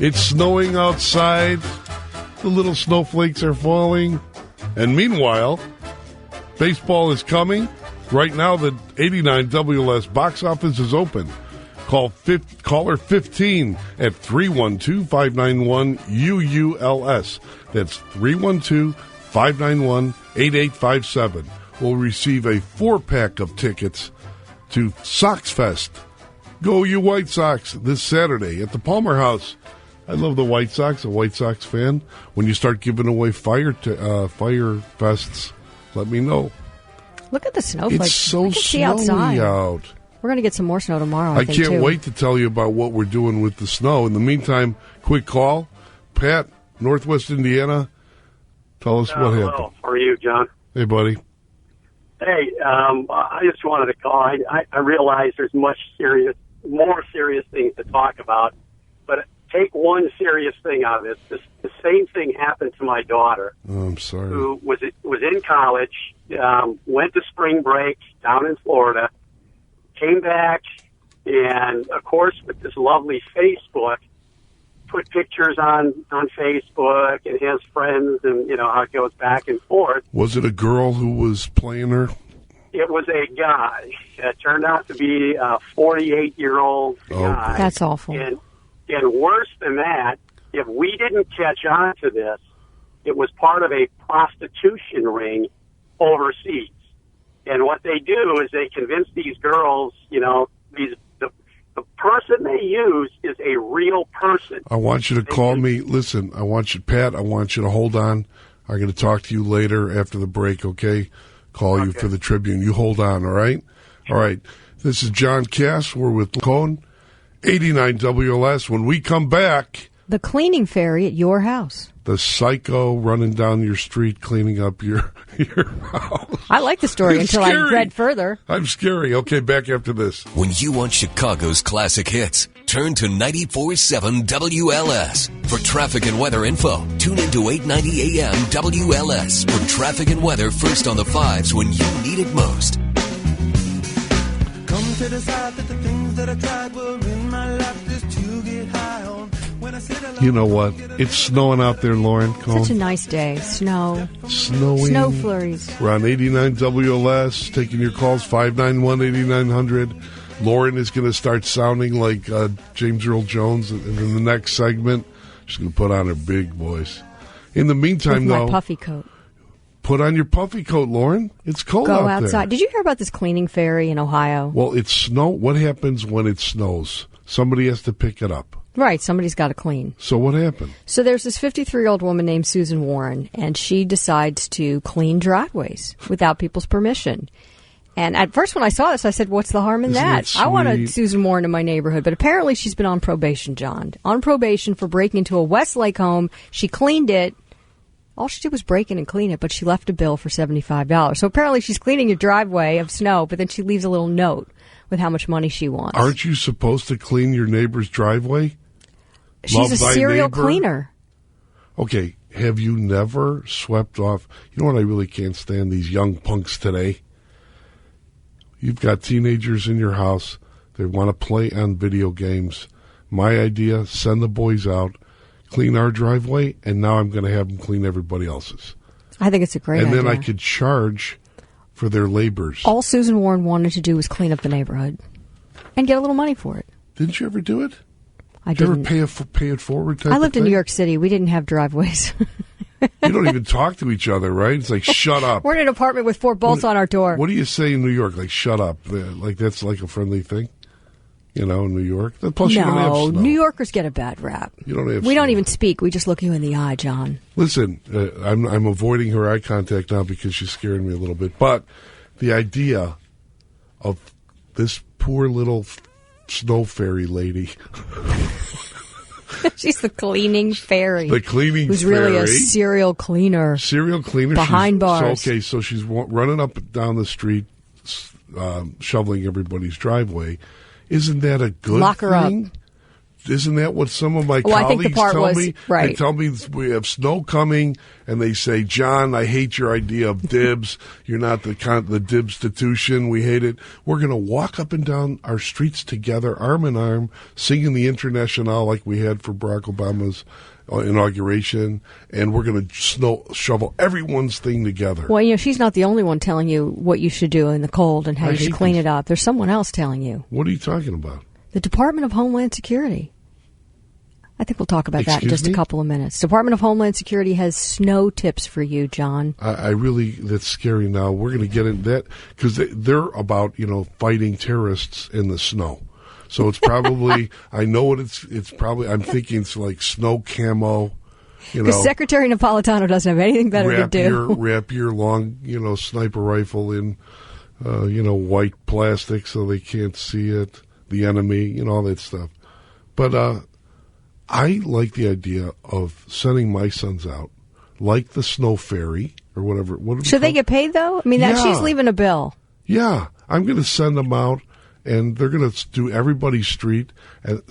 It's snowing outside. The little snowflakes are falling. And meanwhile, baseball is coming. Right now, the 89 WLS box office is open. Caller 15 at 312-591-UULS. That's 312-591-8857. Will receive a 4-pack of tickets to Sox Fest. Go you White Sox this Saturday at the Palmer House. I love the White Sox, a White Sox fan. When you start giving away fire fests, let me know. Look at the snowflakes. It's so snowy out. We're going to get some more snow tomorrow, I can't too. wait to tell you about what we're doing with the snow. In the meantime, quick call. Pat, Northwest Indiana, tell us what happened. Hello. How are you, John? Hey, buddy. Hey, I just wanted to call. I realize there's more serious things to talk about, but take one serious thing out of this. The same thing happened to my daughter. Oh, I'm sorry. Who was in college, went to spring break down in Florida, came back, and, of course, with this lovely Facebook, put pictures on Facebook and has friends, and, you know, how it goes back and forth. Was it a girl who was playing her? It was a guy. It turned out to be a 48-year-old guy. That's awful. And worse than that, if we didn't catch on to this, it was part of a prostitution ring overseas. And what they do is they convince these girls, you know, the person they use is a real person. I want you to call me. Listen, Pat, I want you to hold on. I'm going to talk to you later after the break, okay? Call you for the Tribune. You hold on, all right? All right. This is John Cass. We're with Cone, 89 WLS. When we come back, the cleaning fairy at your house. The psycho running down your street cleaning up your house. I like the story until I read further. I'm scary. Okay, back after this. When you want Chicago's classic hits, turn to 94.7 WLS. For traffic and weather info, tune into 890 AM WLS for traffic and weather first on the fives when you need it most. Come to decide that the things that I tried were in my life just to get high on. You know what? It's snowing out there, Lauren. Such a nice day. Snow. Snowing. Snow flurries. We're on 89 WLS, taking your calls, 591-8900. Lauren is going to start sounding like James Earl Jones in the next segment. She's going to put on her big voice. In the meantime, with my though, puffy coat. Put on your puffy coat, Lauren. It's cold out there. Go outside. Did you hear about this cleaning fairy in Ohio? Well, it's snow. What happens when it snows? Somebody has to pick it up. Right, somebody's got to clean. So what happened? So there's this 53-year-old woman named Susan Warren, and she decides to clean driveways without people's permission. And at first when I saw this, I said, what's the harm in that? I want a Susan Warren in my neighborhood. But apparently she's been on probation, John. On probation for breaking into a Westlake home. She cleaned it. All she did was break in and clean it, but she left a bill for $75. So apparently she's cleaning your driveway of snow, but then she leaves a little note with how much money she wants. Aren't you supposed to clean your neighbor's driveway? She's a serial cleaner. Okay, have you never swept off? You know what I really can't stand? These young punks today. You've got teenagers in your house. They want to play on video games. My idea, send the boys out, clean our driveway, and now I'm going to have them clean everybody else's. I think it's a great idea. And then I could charge for their labors. All Susan Warren wanted to do was clean up the neighborhood and get a little money for it. Didn't you ever do it? I didn't. Did you ever pay it forward type I lived of in thing? New York City. We didn't have driveways. You don't even talk to each other, right? It's like, shut up. We're in an apartment with 4 bolts on our door. What do you say in New York? Like, shut up. Like, that's like a friendly thing? You know, in New York? Plus, you don't have snow. New Yorkers get a bad rap. You don't have We snow. don't even speak. We just look you in the eye, John. Listen, I'm avoiding her eye contact now because she's scaring me a little bit. But the idea of this poor little snow fairy lady... She's the cleaning fairy. The cleaning who's fairy. Really a serial cleaner. Serial cleaner. Behind bars. So she's running up and down the street, shoveling everybody's driveway. Isn't that a good Lock her thing? up. Isn't that what some of my I think the colleagues part tell was, me? right. They tell me we have snow coming, and they say, John, I hate your idea of dibs. You're not the dibstitution. We hate it. We're going to walk up and down our streets together, arm in arm, singing the Internationale like we had for Barack Obama's inauguration, and we're going to shovel everyone's thing together. Well, she's not the only one telling you what you should do in the cold and how you should clean it up. There's someone else telling you. What are you talking about? The Department of Homeland Security. I think we'll talk about that in just a couple of minutes. Department of Homeland Security has snow tips for you, John. I really, that's scary now. We're going to get into that because they're about, fighting terrorists in the snow. So it's probably, I know what it's probably, I'm thinking it's like snow camo, Because Secretary Napolitano doesn't have anything better to do. Wrap your long, sniper rifle in, white plastic so they can't see it, the enemy, all that stuff. But I like the idea of sending my sons out, like the snow ferry or whatever. Should they get paid, though? I mean, she's leaving a bill. Yeah. I'm going to send them out. And they're going to do everybody's street, and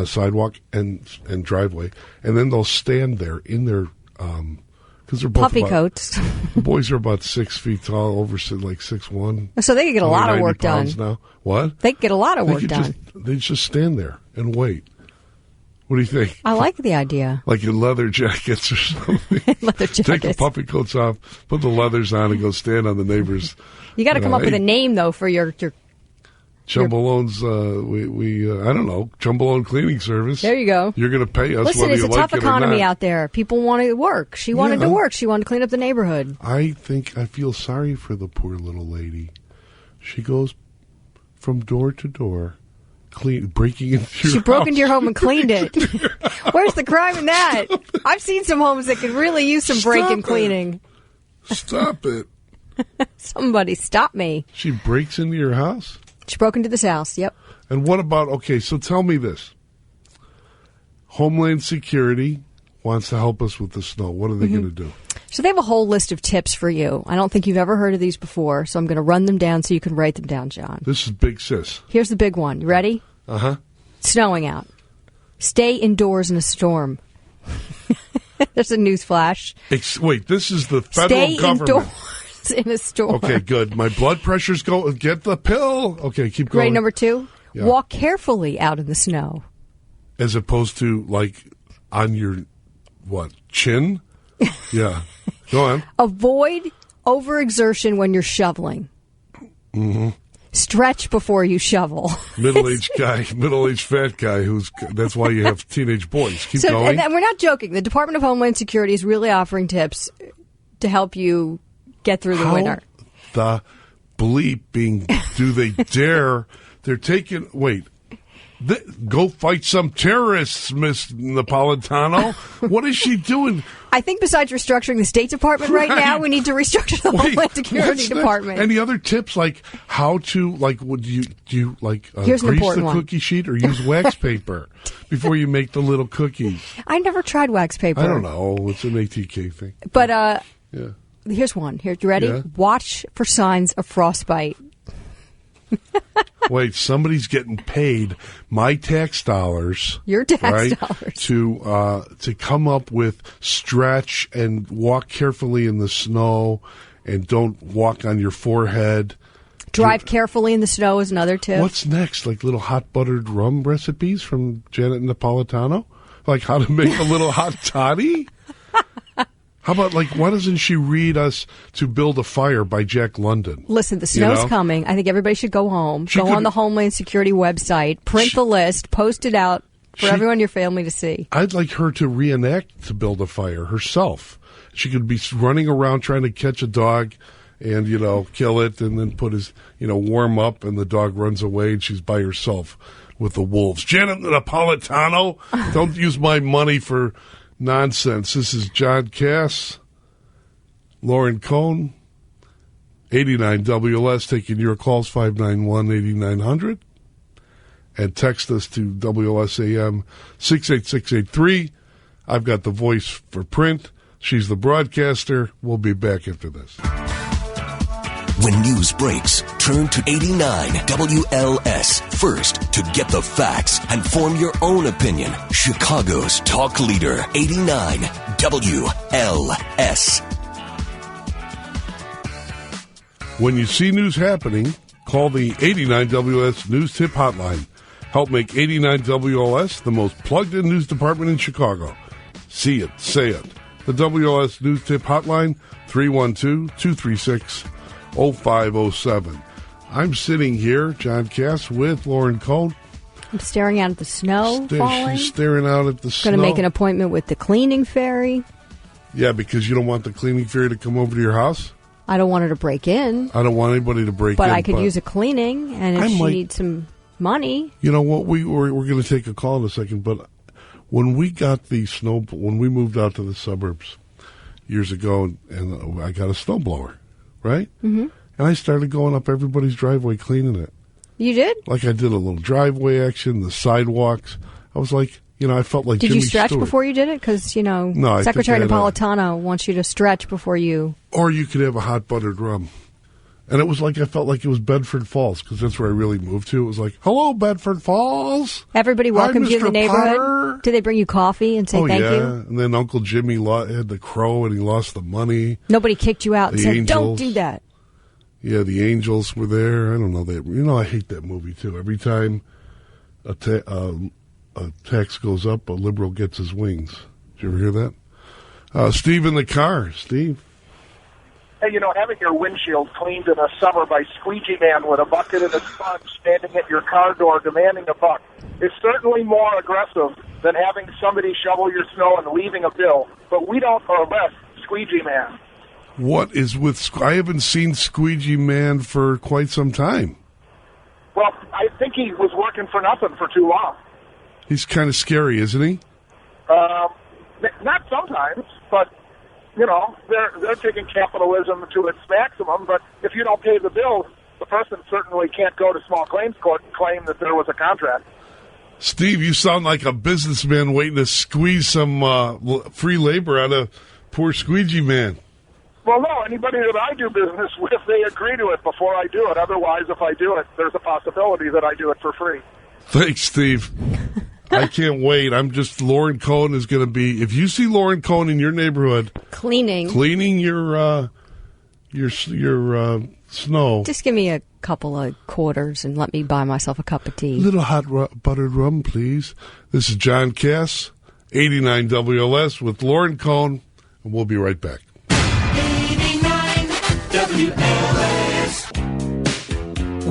sidewalk, and driveway, and then they'll stand there in their because they're both puffy coats. The boys are about 6 feet tall, over like 6'1". So they could get a lot of work done. Now. What? They could get a lot of work done. They just stand there and wait. What do you think? I like the idea. Like in leather jackets or something. Leather jackets. Take the puffy coats off, put the leathers on, and go stand on the neighbors. You got to come up with a name though for your Chumbalone's, I don't know, Chumbalone Cleaning Service. There you go. You're going to pay us. Listen, whether it's you a tough like economy out there. People want to work. She wanted to work. She wanted to clean up the neighborhood. I feel sorry for the poor little lady. She goes from door to door, breaking into your house. She broke into your home and cleaned it. Where's the crime in that? I've seen some homes that could really use some break-in cleaning. Stop it. Somebody stop me. She breaks into your house? She broke into this house, yep. And what about, so tell me this. Homeland Security wants to help us with the snow. What are they going to do? So they have a whole list of tips for you. I don't think you've ever heard of these before, so I'm going to run them down so you can write them down, John. This is big sis. Here's the big one. You ready? Uh-huh. Snowing out. Stay indoors in a storm. There's a news flash. Wait, this is the federal government. Stay indoors in a storm. Okay, good. My blood pressure's going. Get the pill. Okay, keep going. Grade number 2. Yeah. Walk carefully out in the snow. As opposed to, on your, chin? Yeah. Go on. Avoid overexertion when you're shoveling. Mm-hmm. Stretch before you shovel. Middle-aged fat guy that's why you have teenage boys. Keep going. And we're not joking. The Department of Homeland Security is really offering tips to help you get through the winter. The bleeping do they dare? They're taking, go fight some terrorists, Miss Napolitano. What is she doing? I think besides restructuring the State Department right now, we need to restructure the Homeland Security Department. Any other tips, like how to, would you Here's an grease important the one. Cookie sheet or use wax paper before you make the little cookies? I never tried wax paper. I don't know. It's an ATK thing. But yeah. Here's one. Here, you ready? Yeah. Watch for signs of frostbite. Wait, somebody's getting paid my tax dollars. Your tax dollars. To come up with stretch and walk carefully in the snow and don't walk on your forehead. Drive carefully in the snow is another tip. What's next? Like little hot buttered rum recipes from Janet Napolitano? Like how to make a little hot toddy? How about, why doesn't she read us To Build a Fire by Jack London? Listen, the snow's coming. I think everybody should go home. On the Homeland Security website, print the list, post it out for everyone in your family to see. I'd like her to reenact To Build a Fire herself. She could be running around trying to catch a dog and, kill it and then put his, warm up and the dog runs away and she's by herself with the wolves. Janet Napolitano, don't use my money for nonsense. This is John Cass, Lauren Cohn, 89 WLS, taking your calls, 591-8900, and text us to WLSAM 68683. I've got the voice for print. She's the broadcaster. We'll be back after this. When news breaks, turn to 89 WLS first to get the facts and form your own opinion. Chicago's talk leader, 89 WLS. When you see news happening, call the 89 WLS News Tip Hotline. Help make 89 WLS the most plugged-in news department in Chicago. See it, say it. The WLS News Tip Hotline, 312-236-0507. I'm sitting here, John Cass, with Lauren Cohn. I'm staring out at the snow falling. She's staring out at the snow. Going to make an appointment with the cleaning fairy. Yeah, because you don't want the cleaning fairy to come over to your house? I don't want her to break in. I don't want anybody to break in. But I could use a cleaning, and if she needs some money. You know what? We're going to take a call in a second, but when we got when we moved out to the suburbs years ago, and I got a snowblower, right? Mm-hmm. And I started going up everybody's driveway cleaning it. You did? Like I did a little driveway action, the sidewalks. I was like, I felt like Jimmy Did you stretch Stewart. before you did it? Because, no, Secretary Napolitano wants you to stretch before you... Or you could have a hot buttered rum. And it was like, I felt like it was Bedford Falls, because that's where I really moved to. It was like, hello, Bedford Falls. Everybody welcomed you in the neighborhood. Potter. Did they bring you coffee and say thank you? And then Uncle Jimmy had the crow, and he lost the money. Nobody kicked you out and said, Angels. don't do that. Yeah, the Angels were there. I don't know. I hate that movie, too. Every time a tax goes up, a liberal gets his wings. Did you ever hear that? Steve in the car. Steve. Hey, having your windshield cleaned in the summer by Squeegee Man with a bucket and a sponge standing at your car door demanding $1 is certainly more aggressive than having somebody shovel your snow and leaving a bill. But we don't arrest Squeegee Man. What is with... I haven't seen Squeegee Man for quite some time. Well, I think he was working for nothing for too long. He's kind of scary, isn't he? Not sometimes, but, they're taking capitalism to its maximum. But if you don't pay the bills, the person certainly can't go to small claims court and claim that there was a contract. Steve, you sound like a businessman waiting to squeeze some free labor out of poor Squeegee Man. Well, no, anybody that I do business with, they agree to it before I do it. Otherwise, if I do it, there's a possibility that I do it for free. Thanks, Steve. I can't wait. Lauren Cohn is going to be, if you see Lauren Cohn in your neighborhood cleaning your snow. Just give me a couple of quarters and let me buy myself a cup of tea. Little hot buttered rum, please. This is John Cass, 89 WLS with Lauren Cohn, and we'll be right back. 89 WLS.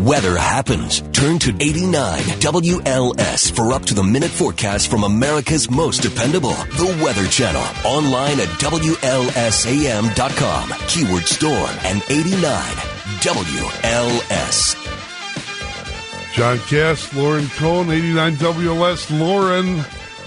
Weather happens. Turn to 89 WLS for up-to-the-minute forecast from America's most dependable, The Weather Channel. Online at WLSAM.com. Keyword storm and 89 WLS. John Cass, Lauren Cohn, 89 WLS. Lauren.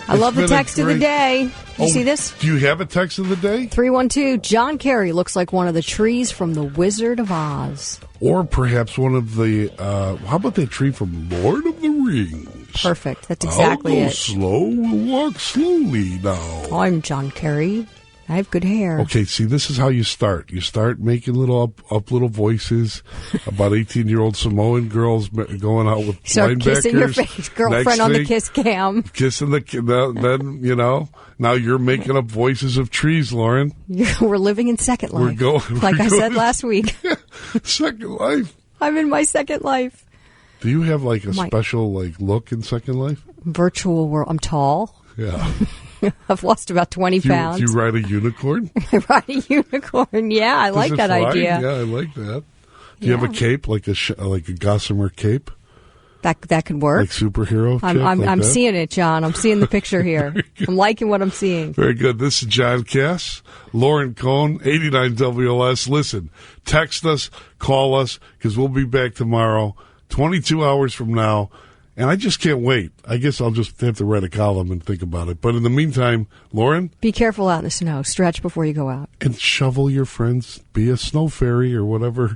I love the text of the day. You see this? Do you have a text of the day? 312, John Kerry looks like one of the trees from The Wizard of Oz. Or perhaps one of the, how about that tree from Lord of the Rings? Perfect. That's exactly I'll go it. slow, we'll walk slowly now. I'm John Kerry. I have good hair. Okay, see, this is how you start. You start making little up little voices about 18-year-old Samoan girls going out with Start linebackers. kissing your face, girlfriend on the kiss cam. Kissing then, now you're making up voices of trees, Lauren. We're living in Second Life. Like I said last week. Second Life. I'm in my second life. Do you have a special look in Second Life? Virtual world. I'm tall. Yeah. I've lost about 20 pounds. Do you ride a unicorn? I ride a unicorn. Yeah, I like that idea. Yeah, I like that. Do you have a cape, like a gossamer cape? That could work. Like superhero. I'm seeing it, John. I'm seeing the picture here. I'm liking what I'm seeing. Very good. This is John Cass, Lauren Cohn, 89 WLS. Listen, text us, call us, because we'll be back tomorrow, 22 hours from now. And I just can't wait. I guess I'll just have to write a column and think about it. But in the meantime, Lauren? Be careful out in the snow. Stretch before you go out. And shovel your friends. Be a snow fairy or whatever